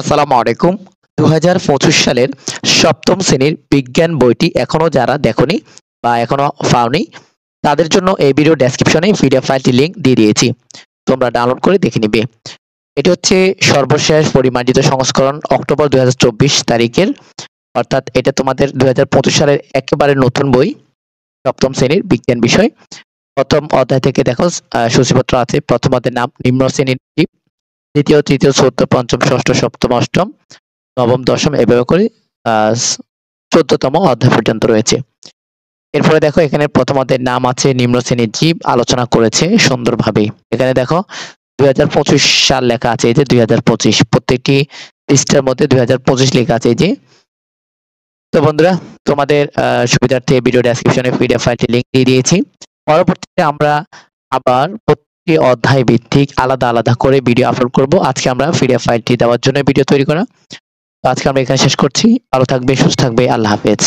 আসসালামু আলাইকুম। ২০২৫ সালের সপ্তম শ্রেণীর বিজ্ঞান বইটি এখনো যারা দেখোনি বা এখনো পাওনি তাদের জন্য এই ভিডিও ডেসক্রিপশনে পিডিএফ ফাইলটি লিংক দিয়ে দিয়েছি। তোমরা ডাউনলোড করে দেখে নিবে। এটি হচ্ছে সর্বশেষ পরিমার্জিত সংস্করণ অক্টোবর ২০২৪ তারিখের, অর্থাৎ এটা তোমাদের ২০২৫ সালের একেবারে নতুন বই, সপ্তম শ্রেণীর বিজ্ঞান বিষয়। প্রথম অধ্যায় থেকে দেখো সূচিপত্র আছে। প্রথম অধ্যায়ের নাম নিম্ন শ্রেণীর জীব, দ্বিতীয়, তৃতীয়, চতুর্থ, পঞ্চম, ষষ্ঠ, সপ্তম, অষ্টম, নবম, দশম এভাবে করে ১৪তম অধ্যায় পর্যন্ত রয়েছে। এরপরে দেখো এখানে প্রথম অধ্যায়ের নাম আছে নিম্ন শ্রেণীর জীব, আলোচনা করেছে সুন্দরভাবে। এখানে দেখো ২০২৫ সাল লেখা আছে, এই যে ২০২৫, প্রত্যেকটি পৃষ্ঠার মধ্যে ২০২৫ লেখা আছে এই যে। তো বন্ধুরা, তোমাদের সুবিধার্থে ভিডিও ডেসক্রিপশনে পিডিএফ ফাইলটি লিংক দিয়ে দিয়েছি। পরবর্তীতে আমরা আবার প্রতিটি অধ্যায় ভিত্তিক আলাদা আলাদা করে ভিডিও আপলোড করব। আজকে আমরা পিডিএফ ফাইলটি দেওয়ার জন্য ভিডিও তৈরি করা। তো আজকে আমরা এখানে শেষ করছি। ভালো থাকবে, সুস্থ থাকবে, আল্লাহ হাফেজ।